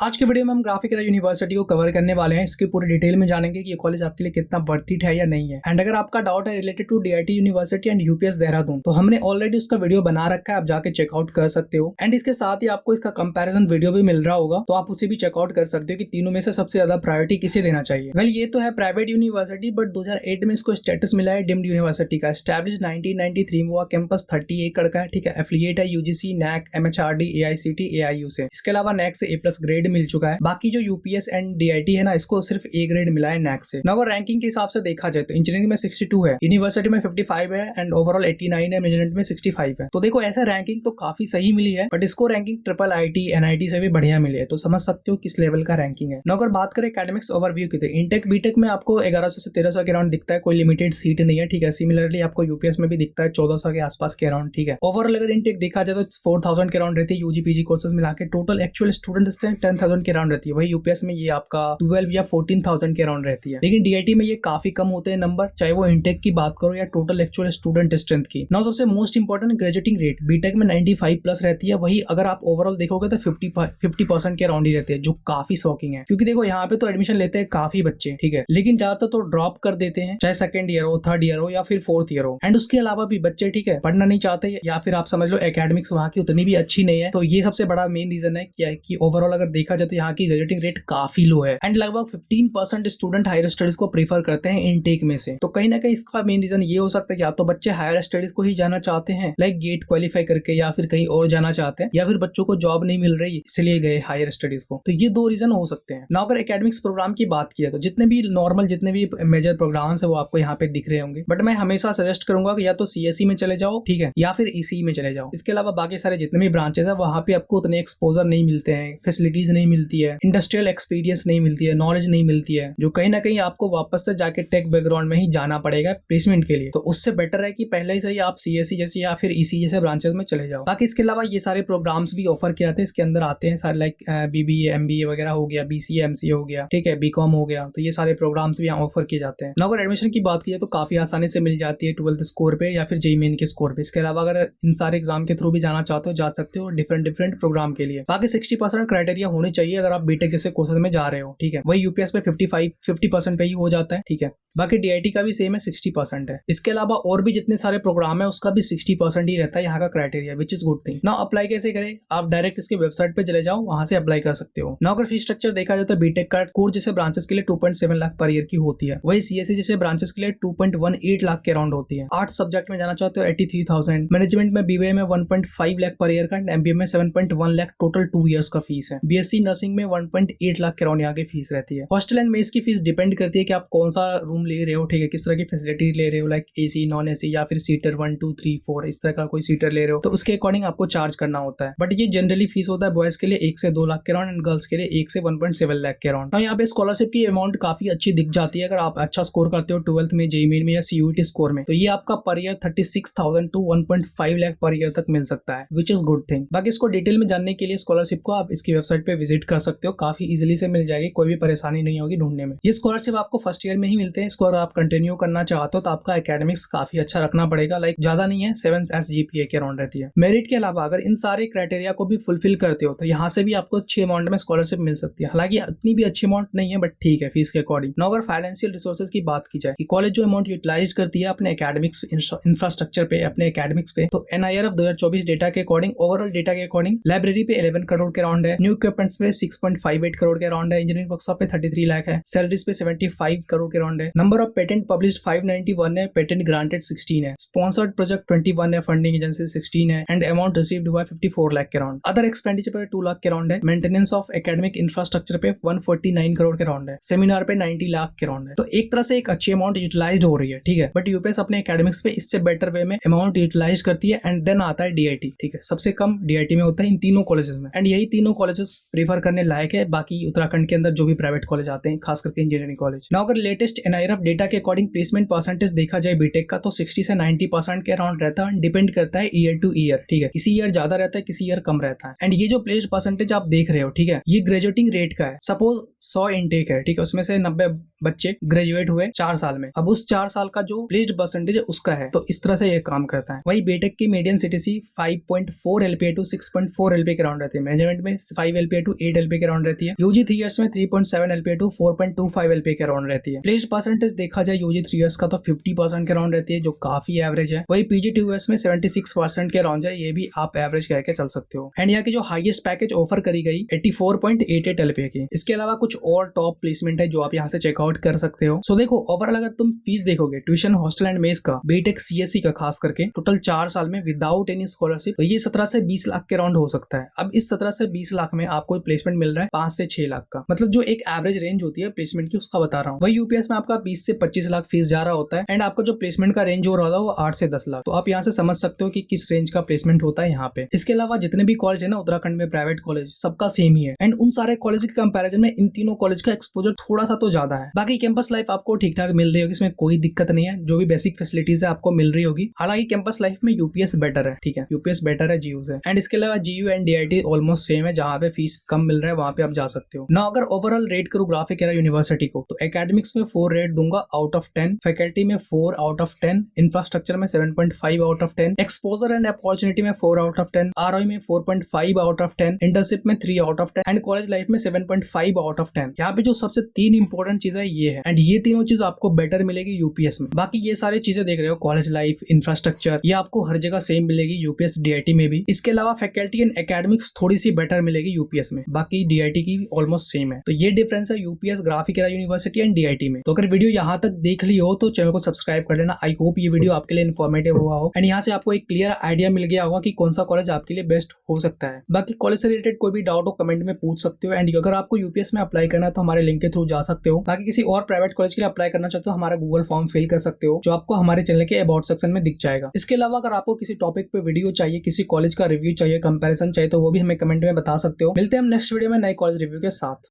आज के वीडियो में हम ग्राफिकल यूनिवर्सिटी को कवर करने वाले हैं। इसकी पूरी डिटेल में जानेंगे कि ये कॉलेज आपके लिए कितना वर्थ इट है या नहीं है। एंड अगर आपका डाउट है related to DIT university and UPS Dehradun, तो हमने ऑलरेडी उसका वीडियो बना रखा है, आप जाके चेकआउट कर सकते हो। एंड इसके साथ ही आपको इसका कंपैरिजन वीडियो भी मिल रहा होगा, तो आप उसे भी चेकआउट कर सकते हो कि तीनों में से सबसे ज्यादा प्रायोरिटी किसे देना चाहिए। वेल, ये तो है प्राइवेट यूनिवर्सिटी, बट 2008 में इसको स्टेटस मिला है डीम्ड यूनिवर्सिटी का। एस्टैब्लिश 1993 में हुआ, कैंपस 30 एकड़ का है, ठीक है। एफिलिएट है UGC, NAAC, MHRD, AICTE, AIU से। इसके अलावा नैक से A+ ग्रेड मिल चुका है। बाकी जो यूपीएस एंड डीआईटी है ना, इसको सिर्फ A ग्रेड मिला है नैक से। ना अगर रैंकिंग के हिसाब से देखा जाए तो इंजीनियरिंग में 62 है, यूनिवर्सिटी में 55 है एंड ओवरऑल 89 है, मैनेजमेंट में 65 है। तो देखो, ऐसा रैंकिंग तो काफी सही मिली है, बट इसको रैंकिंग ट्रिपल आईटी एनआईटी से भी बढ़िया मिली है, तो समझ सकते हो किस लेवल का रैंकिंग है। ना अगर बात करें एकेडमिक्स ओवरव्यू की, तो इंटेक बीटेक में आपको 1100 से 1300 के अराउंड दिखता है, कोई लिमिटेड सीट नहीं है, ठीक है। सिमिलरली आपको यूपीएस में भी दिखता है 1400 के आसपास के अराउंड, ठीक है। ओवरऑल अगर इंटेक देखा जाए तो 4000 के अराउंड रहती है, यूजी पीजी कोर्सेज मिला के। टोटल एक्चुअल स्टूडेंट 10,000 के अराउंड रहती है। वही यूपीएस में ये आपका 12 या 14,000 के अराउंड रहती है। लेकिन डीआईटी में ये काफी कम होते हैं नंबर, चाहे वो इंटेक की बात करो या टोटल एक्चुअल स्टूडेंट स्ट्रेंथ की। नाउ सबसे most important graduating rate BTech में 95+ रहती है। वही अगर आप ओवरऑल देखोगे तो 50% के अराउंड ही रहती है, जो काफी शॉकिंग है। क्योंकि देखो, यहाँ पे तो एडमिशन लेते हैं काफी बच्चे, ठीक है, लेकिन ज्यादातर तो ड्रॉप कर देते हैं, चाहे सेकंड ईयर हो, थर्ड ईयर हो या फिर फोर्थ ईयर हो। एंड उसके अलावा भी बच्चे, ठीक है, पढ़ना नहीं चाहते, या फिर आप समझ लो एकेडमिक्स वहाँ की उतनी भी अच्छी नहीं है। तो ये सबसे बड़ा मेन रीजन है कि ओवरऑल अगर देखा जाए तो यहाँ की ग्रेजुएटिंग रेट काफी लो है। एंड लगभग 15% स्टूडेंट हायर स्टडीज को प्रीफर करते हैं इनटेक में से। तो कहीं ना कहीं इसका मेन रीजन ये हो सकता है कि या तो बच्चे हायर स्टडीज को ही जाना चाहते हैं, लाइक गेट क्वालिफाई करके, या फिर कहीं और जाना चाहते हैं, या फिर बच्चों को जॉब नहीं मिल रही इसलिए गए हायर स्टडीज को। तो ये दो रीजन हो सकते हैं। ना अगर एकेडमिक्स प्रोग्राम की बात की है तो जितने भी नॉर्मल जितने भी मेजर प्रोग्राम्स है वो आपको यहाँ पे दिख रहे होंगे, बट मैं हमेशा सजेस्ट करूंगा कि या तो सीएसई में चले जाओ, ठीक है, या फिर ईसी में चले जाओ। इसके अलावा बाकी सारे जितने भी ब्रांचेस है वहाँ पे आपको उतने एक्सपोजर नहीं मिलते हैं, फैसिलिटीज नहीं मिलती है, इंडस्ट्रियल एक्सपीरियंस नहीं मिलती है, नॉलेज नहीं मिलती है, जो कहीं ना कहीं आपको वापस से जाके टेक बैकग्राउंड में ही जाना पड़ेगा प्लेसमेंट के लिए। तो उससे बेटर है कि पहले ही से ही आप सीएसई जैसे या फिर ईसी जैसे ब्रांचेस में चले जाओ। बाकी इसके अलावा ये सारे प्रोग्राम्स भी ऑफर किए जाते हैं, इसके अंदर आते हैं सारे, लाइक बीबीए एमबीए वगैरह हो गया, बीसीए एमसीए हो गया, ठीक है, बीकॉम हो गया। तो ये सारे प्रोग्राम्स भी यहाँ ऑफर किए जाते हैं। अगर एडमिशन की बात की तो काफी आसानी से मिल जाती है 12th स्कोर पे या फिर जेईई मेन के स्कोर पे। इसके अलावा अगर इन सारे एग्जाम के थ्रू भी जाना चाहते हो जा सकते हो डिफरेंट प्रोग्राम के लिए। बाकी 60% क्राइटेरिया होनी चाहिए अगर आप बीटेक जैसे कोर्सेज में जा रहे हो, ठीक है। वही यूपीएस पे 50% पे ही हो जाता है, ठीक है। बाकी डीआईटी का भी सेम है, 60% है। इसके अलावा और भी जितने सारे प्रोग्राम है उसका भी 60% ही रहता है यहाँ का criteria, which is good thing. ना अप्लाई कैसे करें, आप डायरेक्ट इसके वेबसाइट पे चले जाओ, वहां से अप्लाई कर सकते हो। ना अगर फीस स्ट्रक्चर देखा जाए तो बीटेक का कोर्स जैसे ब्रांचेस के लिए 2.7 लाख पर ईयर की होती है। वही सीएससी जैसे ब्रांचेस के लिए 2.18 लाख के अराउंड होती है। 8 सब्जेक्ट में जाना चाहते हो 83,000, मैनेजमेंट में बीबीए में 1.5 लाख पर ईयर का, एमबीए में 7.1 लाख, टोटल 2 इयर्स का फीस है। बीएससी नर्सिंग में 1.8 लाख के अराउंड यहाँ की फीस रहती है। हॉस्टल एंड मेस की फीस डिपेंड करती है कि आप कौन सा रूम ले रहे हो, ठीक है, किस तरह की फैसिलिटी ले रहे हो, लाइक एसी, नॉन एसी, या फिर सीटर 1 2 3 4 इस तरह का कोई सीटर ले रहे हो, तो उसके अकॉर्डिंग आपको चार्ज करना होता है। बट ये जनरली फीस होता है बॉयज के लिए 1 से 2 लाख के अराउंड एंड गर्ल्स के लिए 1 से 1.7 लाख के अराउंड। यहाँ पे स्कॉलरशिप की अमाउंट काफी अच्छी दिख जाती है अगर आप अच्छा स्कोर करते हो 12th में, जेईई मेन में या सीयूईटी स्कोर में। तो ये आपका per year 36,000 to 1.5 lakh per year तक मिल सकता है, विच इज गुड थिंग। बाकी इसको डिटेल में जानने के लिए स्कॉलरशिप को आप इसकी वेबसाइट पे विजिट कर सकते हो, काफी इजीली से मिल जाएगी, कोई भी परेशानी नहीं होगी ढूंढने में। ये स्कॉलरशिप आपको फर्स्ट ईयर में ही मिलते हैं। इसको अगर आप कंटिन्यू करना चाहते हो तो आपका एकेडमिक्स काफी अच्छा रखना पड़ेगा, लाइक ज्यादा नहीं है, 7 SGPA के अराउंड रहती है। मेरिट के अलावा अगर इन सारे क्राइटेरिया को भी फुलफिल करते हो तो यहाँ से भी आपको अच्छी अमाउंट में स्कॉलरशिप मिल सकती है। हालांकि इतनी भी अच्छी अमाउंट नहीं है, बट ठीक है फीस के अकॉर्डिंग। ना अगर फाइनेंशियल रिसोर्सेज की बात की जाए कि कॉलेज जो अमाउंट यूटिलाइज करती है अपने एकेडमिक्स इंफ्रास्ट्रक्चर पे, अपने एकेडमिक्स पे, तो NIRF 2024 डेटा के अकॉर्डिंग, ओवरऑल डेटा के अकॉर्डिंग लाइब्रेरी पे 11 करोड़ के अराउंड है, न्यू इक्विपमेंट्स पे 6.58 करोड़ के अराउंड है, इंजीनियरिंग वर्कशॉप पे 33 लाख है, सैलरीज पे 75 करोड़ के अराउंड है, नंबर ऑफ पेटेंट पब्लिश्ड 591 है, पेटेंट ग्रांटेड 16 है, स्पॉन्सर्ड प्रोजेक्ट 21 है, फंडिंग एजेंसी 16 है, एंड अमाउंट रिसीव्ड हुआ 54 लाख के अराउंड। अदर एक्सपेंडिचर पे 2 लाख के अराउंड है, मेंटेनेंस ऑफ एकेडमिक इंफ्रास्ट्रक्चर पे 149 करोड़ के अराउंड है, सेमिनार पे 90 लाख के अराउंड है। तो एक तरह से एक अच्छी अमाउंट यूटिलाइज हो रही है, ठीक है। बट यूपीएस अपने एकेडमिक्स पे इससे बेटर वे में अमाउंट यूटिलाइज करती है। एंड देन आता है डीआईटी, ठीक है, सबसे कम डीआईटी में होता है इन तीनों कॉलेजेस में। एंड यही तीनों कॉलेजेस प्रीफर करने लायक है बाकी उत्तराखंड के अंदर जो भी प्राइवेट कॉलेज आते हैं, खास करके इंजीनियरिंग कॉलेज। ना अगर लेटेस्ट NIRF डेटा के अकॉर्डिंग प्लेसमेंट परसेंटेज देखा जाए बीटेक का तो 60 से 90% के अराउंड रहता है, डिपेंड करता है ईयर टू ईयर, ठीक है। किसी ईयर ज्यादा रहता है, किसी ईयर कम रहता है। एंड ये जो प्लेस्ड परसेंटेज आप देख रहे हो, ठीक है, ये ग्रेजुएटिंग रेट का है। सपोज 100 इनटेक है, ठीक है, उसमें से 90 बच्चे ग्रेजुएट हुए 4 साल में, अब उस 4 साल का जो प्लेस्ड परसेंटेज है उसका है। तो इस तरह से ये काम करता है। वही बीटेक की median CTC 5.4 LPA to 6.4 LPA के राउंड रहती है। मैनेजमेंट में 5 LPA टू 8 LPA के राउंड रहती है। यूजी 3 इयर्स में 3.7 LPA टू 4.25 LPA के राउंड रहती है। प्लेस्ड परसेंटेज देखा जाए यूजी 3 इयर्स का तो 50% के राउंड रहती है, जो काफी एवरेज है। वही पीजी 2 इयर्स में 76% के राउंड है, ये भी आप एवरेज कह के चल सकते हो। एंड यहाँ की जो हाईएस्ट पैकेज ऑफर करी गई 84.88 LPA की। इसके अलावा कुछ और टॉप प्लेसमेंट है जो आप यहाँ से चेकआउट कर सकते हो। सो देखो ओवरऑल अगर तुम फीस देखोगे ट्यूशन, हॉस्टल एंड मेस का, बीटेक सीएससी का खास करके टोटल 4 साल में विदाउट एनी स्कॉलरशिप, तो ये 17 से 20 लाख के राउंड हो सकता है। अब इस 17 से 20 लाख में आपको प्लेसमेंट मिल रहा है 5 से 6 लाख का, मतलब जो एक एवरेज रेंज होती है प्लेसमेंट की उसका बता रहा हूँ। वही यूपीएस में आपका 20 से 25 लाख फीस जा रहा होता है एंड आपका जो प्लेसमेंट का रेंज हो रहा होता है वो 8 से 10 लाख। तो आप यहाँ से समझ सकते हो कि किस रेंज का प्लेसमेंट होता है यहाँ पे। इसके अलावा जितने भी कॉलेज है ना उत्तराखंड में प्राइवेट कॉलेज, सबका सेम ही है एंड उन सारे कॉलेज के कंपैरिजन में इन तीनों कॉलेज का एक्सपोजर थोड़ा सा तो ज्यादा है। बाकी कैंपस लाइफ आपको ठीक ठाक मिल रही होगी, इसमें कोई दिक्कत नहीं है, जो भी बेसिक फैसिलिटीज है आपको मिल रही होगी। हालांकि कैंपस लाइफ में यूपीएस बेटर है, ठीक है, यूपीएस बेटर है जीयू से। एंड इसके अलावा जीयू एंड डीआईटी ऑलमोस्ट सेम है, जहाँ पे फीस कम मिल रहा है वहाँ पे आप जा सकते हो ना। अगर ओवरऑल रेट करूँ ग्राफिक एरा यूनिवर्सिटी को, तो एकेडमिक्स में 4 रेट दूंगा आउट ऑफ 10, फैकल्टी में 4 आउट ऑफ 10, इंफ्रास्ट्रक्चर में 7.5 out of 10, exposure and opportunity में 4 आउट ऑफ 10, आरओई में 4.5 आउट ऑफ 10, इंटर्नशिप में 3 out of 10 and college life में 7.5 आउट ऑफ 10। यहाँ पे जो सबसे 3 इंपॉर्टेंट चीज है ये है, एंड ये तीनों चीज आपको बेटर मिलेगी यूपीएस में। बाकी ये सारी चीजें देख रहे हो, कॉलेज लाइफ, इंफ्रास्ट्रक्चर, ये आपको हर जगह सेम मिलेगी यूपीएस डीआईटी में भी। इसके अलावा फैकल्टी एंड एकेडमिक्स थोड़ी सी बेटर मिलेगी यूपीएस में, बाकी डीआईटी की ऑलमोस्ट सेम है। तो ये डिफरेंस है UPS, graphic era university and DIT में। तो अगर वीडियो यहाँ तक देख ली हो तो चैनल को सब्सक्राइब कर लेना। आई होप ये वीडियो आपके लिए इन्फॉर्मेटिव हुआ हो एंड यहाँ से आपको एक क्लियर आइडिया मिल गया होगा कि कौन सा कॉलेज आपके लिए बेस्ट हो सकता है। बाकी कॉलेज से रिलेटेड कोई भी डाउट हो कमेंट में पूछ सकते हो एंड अगर आपको यूपीएस में अप्लाई करना है तो हमारे लिंक के थ्रू जा सकते हो। बाकी किसी और प्राइवेट कॉलेज के लिए अप्लाई करना चाहते हो हमारा गूगल फॉर्म फिल कर सकते हो, जो आपको हमारे चैनल के अबाउट सेक्शन में दिख जाएगा। इसके अलावा अगर आपको किसी टॉपिक पे वीडियो चाहिए, किसी कॉलेज का रिव्यू चाहिए, कंपैरिजन चाहिए, तो वो भी हमें कमेंट में बता सकते हो। मिलते हैं हम नेक्स्ट वीडियो में नए कॉलेज रिव्यू के साथ।